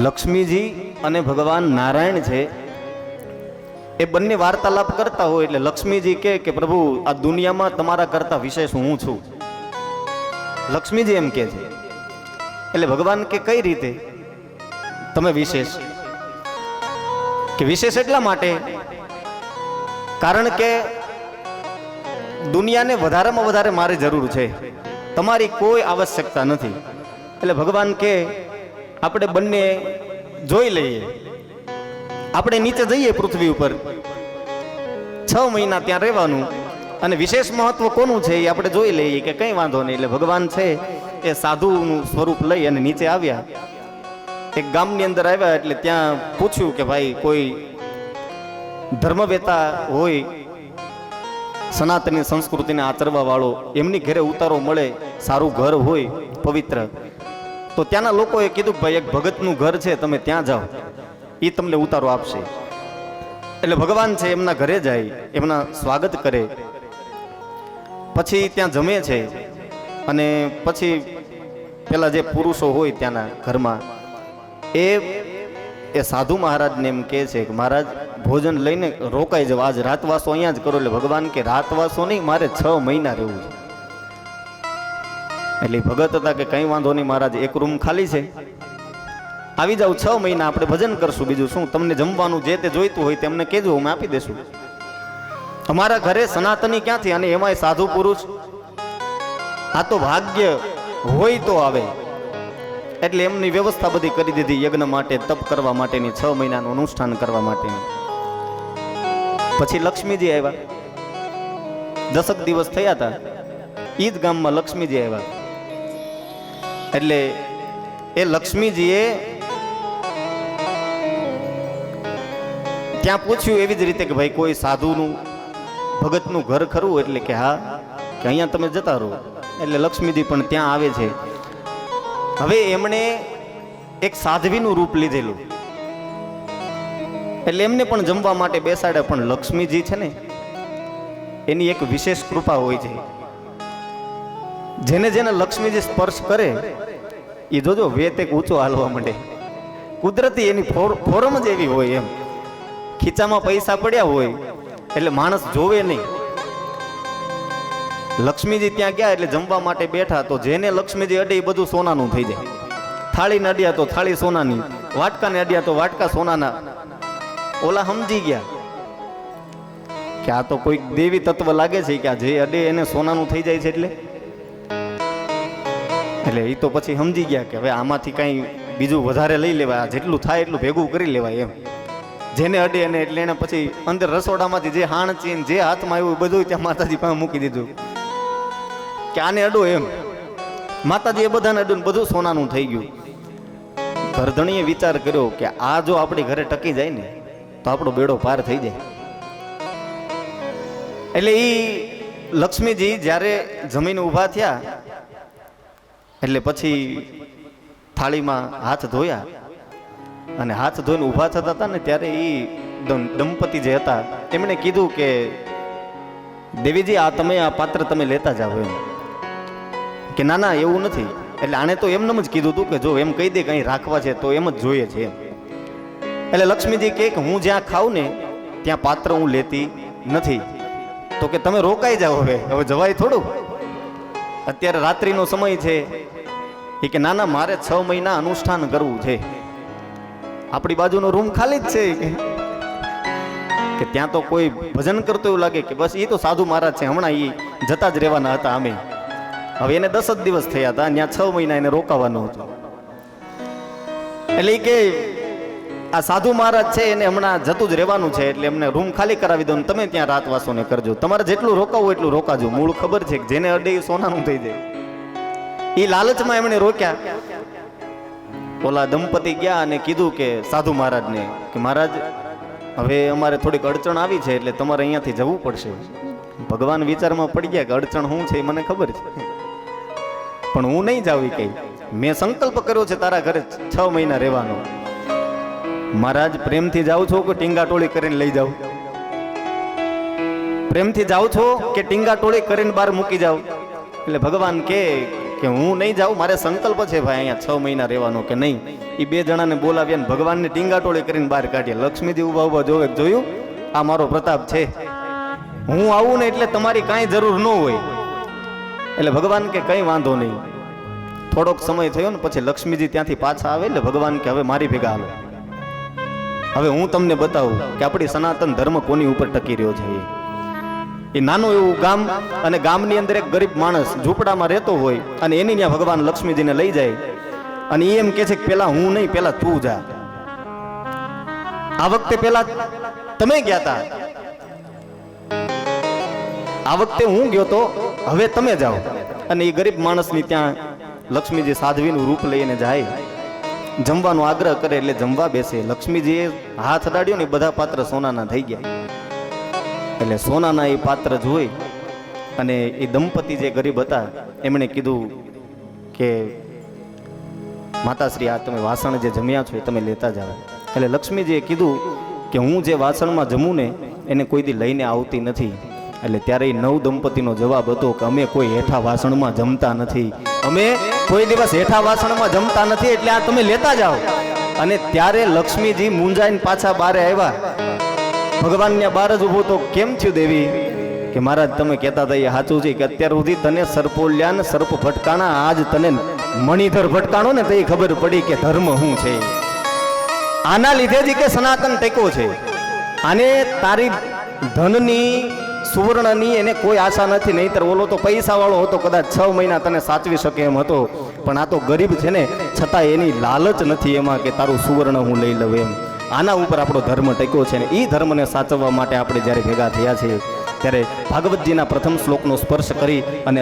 લક્ષ્મીજી અને ભગવાન નારાયણ છે એ બંને વાર્તાલાપ કરતા હોય એટલે લક્ષ્મીજી કે પ્રભુ આ દુનિયામાં તમારા કરતા વિશેષ હું છું. લક્ષ્મીજી એમ કે છે એટલે ભગવાન કે કઈ રીતે તમે વિશેષ? કે વિશેષ એટલા માટે કારણ કે દુનિયાને વધારેમાં વધારે મારી જરૂર છે, તમારી કોઈ આવશ્યકતા નથી. એટલે ભગવાન કે આપણે બંને જોઈ લઈએ, આપણે નીચે જઈએ પૃથ્વી ઉપર 6 મહિના ત્યાં રહેવાનું અને વિશેષ મહત્વ કોનું છે એ આપણે જોઈ લઈએ કે કંઈ વાંધો નહીં. એટલે ભગવાન છે એ સાધુનું સ્વરૂપ લઈ અને નીચે આવ્યા. એક ગામની અંદર આવ્યા એટલે ત્યાં પૂછ્યું કે ભાઈ કોઈ ધર્મવેતા હોય, સનાતની સંસ્કૃતિને આચરવા વાળો, એમની ઘરે ઉતારો મળે, સારું ઘર હોય પવિત્ર, તો ત્યાંના લોકોએ કીધું કે ભાઈ એક ભગતનું ઘર છે, તમે ત્યાં જાઓ, એ તમને ઉતારો આપશે. એટલે ભગવાન છે એમના ઘરે જાય, એમના સ્વાગત કરે, પછી ત્યાં જમે છે અને પછી પેલા જે પુરુષો હોય ત્યાંના ઘરમાં એ સાધુ મહારાજને એમ કહે છે કે મહારાજ ભોજન લઈને રોકાઈ જાવ, આજ રાતવાસો અહીંયા જ કરો. એટલે ભગવાન કે રાતવાસો નહીં, મારે 6 મહિના રહેવું છે. એટલે ભગત હતા કે કંઈ વાંધો નહીં મહારાજ, એક રૂમ ખાલી છે, આવી જાવ, 6 મહિના આપણે ભજન કરશું, બીજું શું, તમને જમવાનું જે તે જોઈતું હોય તેમને કહેજો, અમે આપી દેશું. અમારા ઘરે સનાતની ક્યાંથી, અને એમાંય સાધુ પુરુષ, આ તો ભાગ્ય હોય તો આવે. એટલે એમની વ્યવસ્થા બધી કરી દીધી યજ્ઞ માટે, તપ કરવા માટેની, 6 મહિનાનું અનુષ્ઠાન કરવા માટેની. પછી લક્ષ્મીજી આવ્યા, 10 દિવસ થયા હતા, ઈ જ ગામમાં લક્ષ્મીજી આવ્યા. એટલે એ લક્ષ્મીજીએ ત્યાં પૂછ્યું એવી જ રીતે કે ભાઈ કોઈ સાધુનું ભગતનું ઘર ખરું? એટલે કે હા, કે અહીંયા તમે જતા રહો. એટલે લક્ષ્મીજી પણ ત્યાં આવે છે. હવે એમણે એક સાધ્વીનું રૂપ લીધેલું, એટલે એમને પણ જમવા માટે બેસાડે. પણ લક્ષ્મીજી છે ને એની એક વિશેષ કૃપા હોય છે, જેને જેને લક્ષ્મીજી સ્પર્શ કરે એ જોજો વેત એક ઊંચો હાલવા માંડે. કુદરતી એની ફોરમ જ એવી હોય. એમ ખીચામાં પૈસા પડ્યા હોય એટલે માણસ જોવે નહીં. લક્ષ્મીજી ત્યાં ગયા એટલે જમવા માટે બેઠા, તો જેને લક્ષ્મીજી અડે એ બધું સોનાનું થઈ જાય. થાળીને અડ્યા તો થાળી સોનાની, વાટકાને અડ્યા તો વાટકા સોનાના. ઓલા સમજી ગયા કે આ તો કોઈ દેવી તત્વ લાગે છે કે આ જે અડે એને સોનાનું થઈ જાય છે. એટલે એ તો પછી સમજી ગયા કે હવે આમાંથી કંઈ બીજું વધારે લઈ લેવાય, જેટલું થાય એટલું ભેગું કરી લેવાય. એમ જેને અડે એને એટલે એને પછી અંદર રસોડામાંથી જે હાણ ચીન જે હાથમાં આવ્યું બધું ત્યાં માતાજી પાસે મૂકી દીધું કે આને અડો. એમ માતાજી એ બધાને અડું, બધું સોનાનું થઈ ગયું. ગરધણીએ વિચાર કર્યો કે આ જો આપણી ઘરે ટકી જાય ને તો આપણો બેડો પાર થઈ જાય. એટલે એ લક્ષ્મીજી જ્યારે જમીન ઊભા થયા એટલે પછી થાળીમાં હાથ ધોયા, અને હાથ ધોઈને ઊભા થતા હતા ને ત્યારે એ દંપતી જે હતા એમણે કીધું કે દેવીજી આ તમે આ પાત્ર તમે લેતા જાઓ. એમ કે ના ના એવું નથી. એટલે આને તો એમને જ કીધું હતું કે જો એમ કહી દે કંઈ રાખવા છે તો એમ જ જોઈએ છે. એમ એટલે લક્ષ્મીજી કહે કે હું જ્યાં ખાઉં ને ત્યાં પાત્ર હું લેતી નથી. તો કે તમે રોકાઈ જાઓ, હવે જવાય થોડું, અત્યારે રાત્રિનો સમય છે. એ કે ના ના મારે 6 મહિના અનુષ્ઠાન કરવું છે, આપણી બાજુનો રૂમ ખાલી જ છે. કે ત્યાં તો કોઈ ભજન કરતો એવું લાગે કે બસ એ તો સાધુ મહારાજ છે, હમણાં એ જતા જ રહેવાના હતા. અમે હવે એને 10 જ દિવસ થયા હતા, ત્યાં 6 મહિના એને રોકાવાનું હતું. એટલે એ કે આ સાધુ મહારાજ છે એને હમણાં જતું જ રહેવાનું છે, એટલે એમને રૂમ ખાલી કરાવી દો ને તમે ત્યાં રાતવાસોને કરજો. તમારે જેટલું રોકાવું એટલું રોકાજો. મૂળ ખબર છે કે જેને અડે સોનાનું થઈ જાય. એ લાલચમાં એમણે રોક્યા. ઓલા દંપતી ગયા અને કીધું કે સાધુ મહારાજને કે મહારાજ હવે અમારે થોડીક અડચણ આવી છે એટલે તમારે અહીંયાથી જવું પડશે. ભગવાન વિચારમાં પડી ગયા કે અડચણ શું છે એ મને ખબર છે, પણ હું નહીં જાઉં. કઈ મેં સંકલ્પ કર્યો છે તારા ઘરે 6 મહિના રહેવાનો. મહારાજ પ્રેમથી જાવ છો કે ટીંગા ટોળી કરીને લઈ જાવ? પ્રેમથી જાવ છો કે ટીંગા ટોળી કરીને બહાર મૂકી જાવ? એટલે ભગવાન કે હું નહીં જાઉં, મારે સંકલ્પ છે ભાઈ અહીંયા 6 મહિના રહેવાનો. કે નહીં, એ બે જણાને બોલાવ્યા ને ભગવાનને ટીંગાટોળી કરીને બહાર કાઢ્યા. લક્ષ્મીજી ઉભા ઉભા જોવે, જોયું આ મારો પ્રતાપ છે, હું આવું ને એટલે તમારી કાંઈ જરૂર ન હોય. એટલે ભગવાન કે કંઈ વાંધો નહીં. થોડોક સમય થયો ને પછી લક્ષ્મીજી ત્યાંથી પાછા આવે એટલે ભગવાન કે હવે મારી ભેગા હાલો, હવે હું તમને બતાવું કે આપણી સનાતન ધર્મ કોની ઉપર ટકી રહ્યો છે. એ નાનું એવું ગામ, અને ગામની અંદર એક ગરીબ માણસ ઝૂંપડામાં રહેતો હોય, અને એની ત્યાં ભગવાન લક્ષ્મીજીને લઈ જાય, અને એ એમ કે છે કે પેલા હું નહીં, પેલા તું જા. આ વખતે પેલા તમે ગયા તા, આ વખતે હું ગયો તો, હવે તમે જાઓ. અને એ ગરીબ માણસની ત્યાં લક્ષ્મીજી સાધ્વીનું રૂપ લઈને જાય, જમવાનો આગ્રહ કરે એટલે જમવા બેસે. લક્ષ્મીજીએ હાથ અડાડ્યો ને બધા પાત્ર સોનાના થઈ ગયા. એટલે સોનાના એ પાત્ર જોઈ અને એ દંપતી જે ગરીબ હતા એમણે કીધું કે માતાશ્રી, આ તમે વાસણ જે જમ્યા છો એ તમે લેતા જાઓ. એટલે લક્ષ્મીજીએ કીધું કે હું જે વાસણમાં જમું ને એને કોઈ દી લઈને આવતી નથી. એટલે ત્યારે એ નવ દંપતીનો જવાબ હતો કે અમે કોઈ હેઠા વાસણમાં જમતા નથી, અમે કોઈ દિવસ હેઠા વાસણમાં જમતા નથી, એટલે આ તમે લેતા જાઓ. અને ત્યારે લક્ષ્મીજી મૂંઝાઈને પાછા બારે આવ્યા. ભગવાનને બહાર જ ઊભો તો, કેમ થયું દેવી? કે મહારાજ તમે કહેતા હતા એ સાચું છે કે અત્યાર સુધી તને સર્પોલ્યા ને સર્પ ભટકાણા, આજ તને મણિધર ભટકાણો ને તો એ ખબર પડી કે ધર્મ શું છે. આના લીધે જ કે સનાતન ટેકો છે. આને તારી ધનની સુવર્ણની એને કોઈ આશા નથી. નહીંતર ઓલો તો પૈસા વાળો હતો, કદાચ 6 મહિના તને સાચવી શકે એમ હતો, પણ આ તો ગરીબ છે ને, છતાં એની લાલચ નથી એમાં કે તારું સુવર્ણ હું લઈ લઉં એમ. આના ઉપર આપણો ધર્મ ટેકો છે ને એ ધર્મને સાચવવા માટે આપણે જ્યારે ભેગા થયા છીએ ત્યારે ભાગવતજીના પ્રથમ શ્લોકનો સ્પર્શ કરી અને